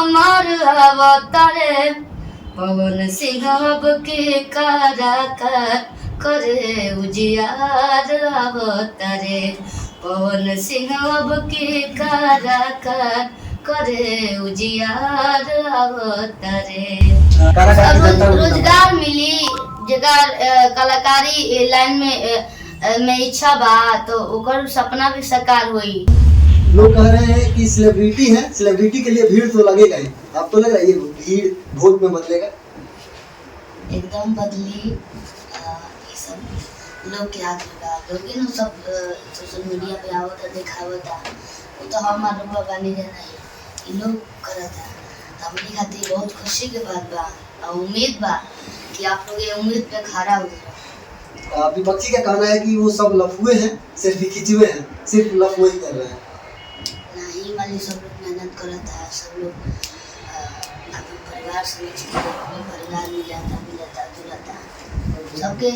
हमार अवतारे पवन सिंह अब के काराकर करे उजियार अवतारे पवन सिंह अब के काराकर करे उजियार अवतारे। रोजगार मिली जगह कलाकारी लाइन में इच्छा बा तो ओकर सपना भी साकार हुई। लोग कह रहे हैं कि सेलिब्रिटी है, सेलिब्रिटी के लिए भीड़ तो लगेगा ही। आपको लग रहा है ये भीड़ वोट में बदलेगा? एकदम बदली। ये सब लोग क्या होगा, लोग इन सब सोशल मीडिया पे आवता दिखावता वो तो हमारे बानी जाना है लोग करता। हमने खातिर बहुत खुशी के बात बा और उम्मीद बा कि आप लोग ये उम्मीद पे खड़ा उतरो। विपक्षी का कहना है कि वो सब लफुए हैं, सिर्फ खिंचे हुए हैं, सिर्फ लफुए ही कर रहे हैं। नहीं वाली सब लोग मेहनत करता है, सब लोग अपने परिवार समझ के अपने परिवार मिलाता जुलाता सबके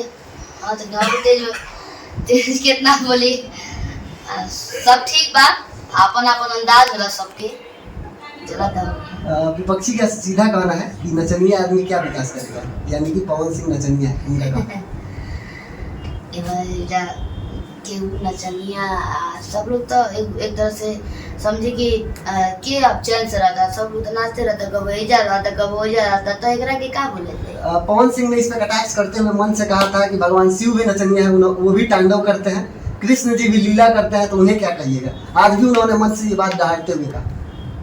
हाथ गाँव तेज कितना बोली सब ठीक बा। अपन अपन अंदाज होला सबके चलाता। विपक्षी का सीधा कहना है कि नचनिया आदमी क्या विकास करेगा, यानी कि पवन सिंह नचनिया है उनका कहना। केहू नचनिया सब लोग तो एक तरह से समझे कि के अब चैन से रहता, सब लोग तो नाचते रहता, कब जा रहा था कब हो जा रहा था, तो एकरा के क्या बोले थे। पवन सिंह ने इस पर कटाक्ष करते हुए मन से कहा था कि भगवान शिव भी नचनिया है, वो भी तांडव करते हैं, कृष्ण जी भी लीला करते हैं, तो उन्हें क्या कहिएगा? आज भी उन्होंने मन से ये बात दहाड़ते हुए कहा।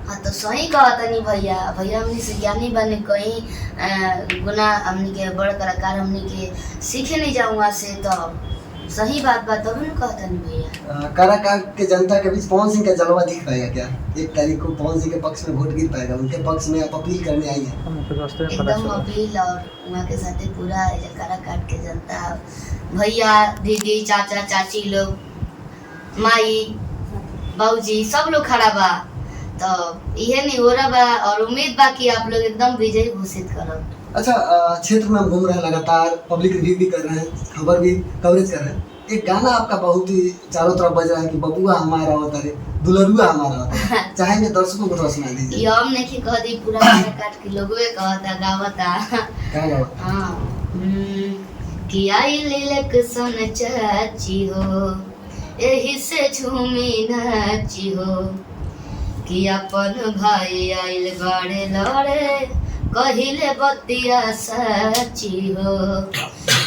हाँ तो सही कहा था नहीं भैया हमने से ज्ञानी बने कहीं गुना हमने के बड़ कलाकार हमने के सीखे नहीं जाऊँगा से तो सही बात तभी नहीं कहता नहीं भैया। काराकाट के जनता के बीच पवन सिंह का जलवा दिख पाएगा क्या? 1 तारीख को पवन सिंह के पक्ष में वोट गिर पाएगा, उनके पक्ष में आप अपील करने आई है? एकदम अपील और वहाँ के साथ पूरा काराकाट के जनता भैया दीदी चाचा चाची लोग माई बाबूजी सब लोग खड़ा बा, तो यह नहीं हो रहा बा और उम्मीद बा कि आप लोग एकदम विजयी घोषित करो। अच्छा, क्षेत्र में हम घूम रहे हैं, लगातार पब्लिक रिव्यू भी कर रहे हैं, खबर भी कवरेज कर रहे हैं। एक गाना आपका बहुत ही चारों तरफ बज रहा है कि बबुआ हमारा होता है, दुलरुआ हमारा होता है, चाहेंगे दर्शकों को थोड़ा सुना दीजिए। ये हम नहीं कह दी, पूरा काट के लोगों कहता गावता क्या गावता? हाँ कि आई लिलक सन चाची हो यही से झूमी नाची हो कि अपन भाई आइल बाड़े लड़े कहिले बतिया सची हो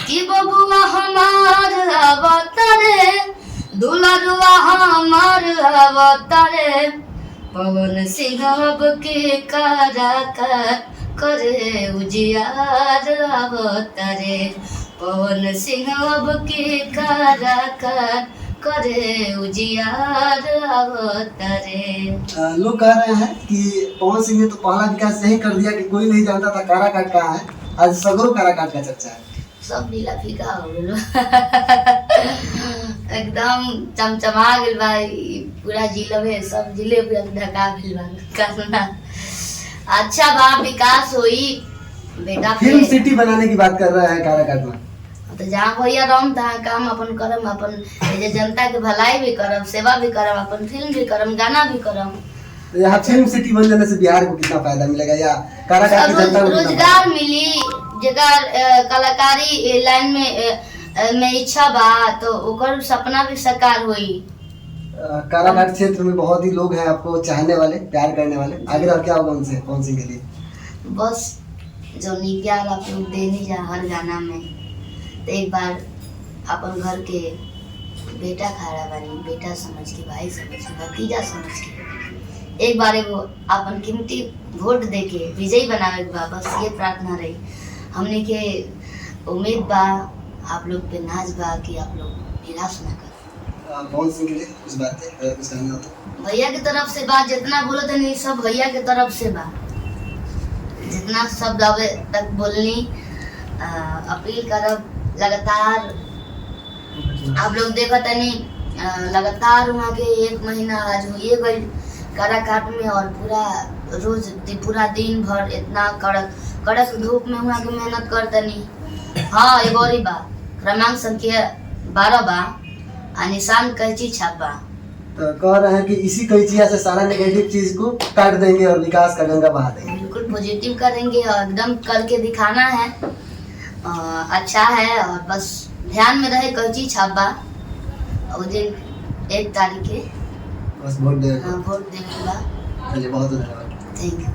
कि बबुआ हमार अवतारे दुलरुआ हमार अवतारे पवन सिंह अब के काराकर करे उजियार अवतारे पवन सिंह अब के काराकर करे उजियार अवतारे। लोग कह रहे हैं कि पवन सिंह ने तो पहला विकास यही कर दिया कि कोई नहीं जानता था काराकाट कहाँ है, आज सगरो काराकाट का चर्चा है। सब ढीला फीका हो गलो एकदम चमचमा गेल बा पूरा जिला में, सब जिले पे ढका गेल बा। अच्छा बा विकास होई बेटा। फिल्म सिटी बनाने की बात कर रहा है काराकाट में, तो जहाँ भैया रम तहाँ काम अपन करम, अपन जनता के भलाई भी करम, सेवा भी करम, अपन फिल्म भी करम, गाना भी करम। यहाँ फिल्म सिटी बन जाने से बिहार को कितना फायदा मिलेगा या काराकाट की जनता को? रोजगार मिली जगह कलाकारी लाइन में इच्छा बा तो ओकर सपना भी साकार हुई। काराकाट क्षेत्र में बहुत ही लोग हैं आपको चाहने वाले, प्यार करने वाले, आगे क्या होगा उनसे पवन सिंह के लिए? बस जो प्यार आप लोग देने जा हर गाना में, तो एक बार अपन घर के बेटा खड़ा बनी, बेटा समझ के, भाई समझ के, भतीजा समझ के एक बार वो अपन कीमती वोट दे के विजयी बनावे बा। बस ये प्रार्थना रही हमने के, उम्मीद बा आप लोग पे नाज बा कि आप लोग निराश ना कर। पवन सिंह के लिए कुछ बातें कुछ कहना हो तो? भैया की तरफ से बात जितना बोलो तो नहीं सब भैया की तरफ से बा, जितना शब्द अबे तक बोलनी अपील करब। लगातार आप लोग देखो तनी लगातार वहाँ के 1 महीना आज हुई गई काराकाट में और पूरा दिन भर इतना कड़क धूप में वहाँ के मेहनत कर तनी। हाँ एगो बा क्रमांक संख्या 12 बा आ निशान कैची छापा तो कह रहे हैं कि इसी कैचिया से सारा नेगेटिव चीज को काट देंगे और विकास का गंगा बहा देंगे। बिल्कुल पॉजिटिव करेंगे और एकदम करके दिखाना है। अच्छा है और बस ध्यान में रहे कैची छापा उस दिन 1 तारीख के बस वोट दे वोट देने का। चलिए बहुत धन्यवाद। Thank you.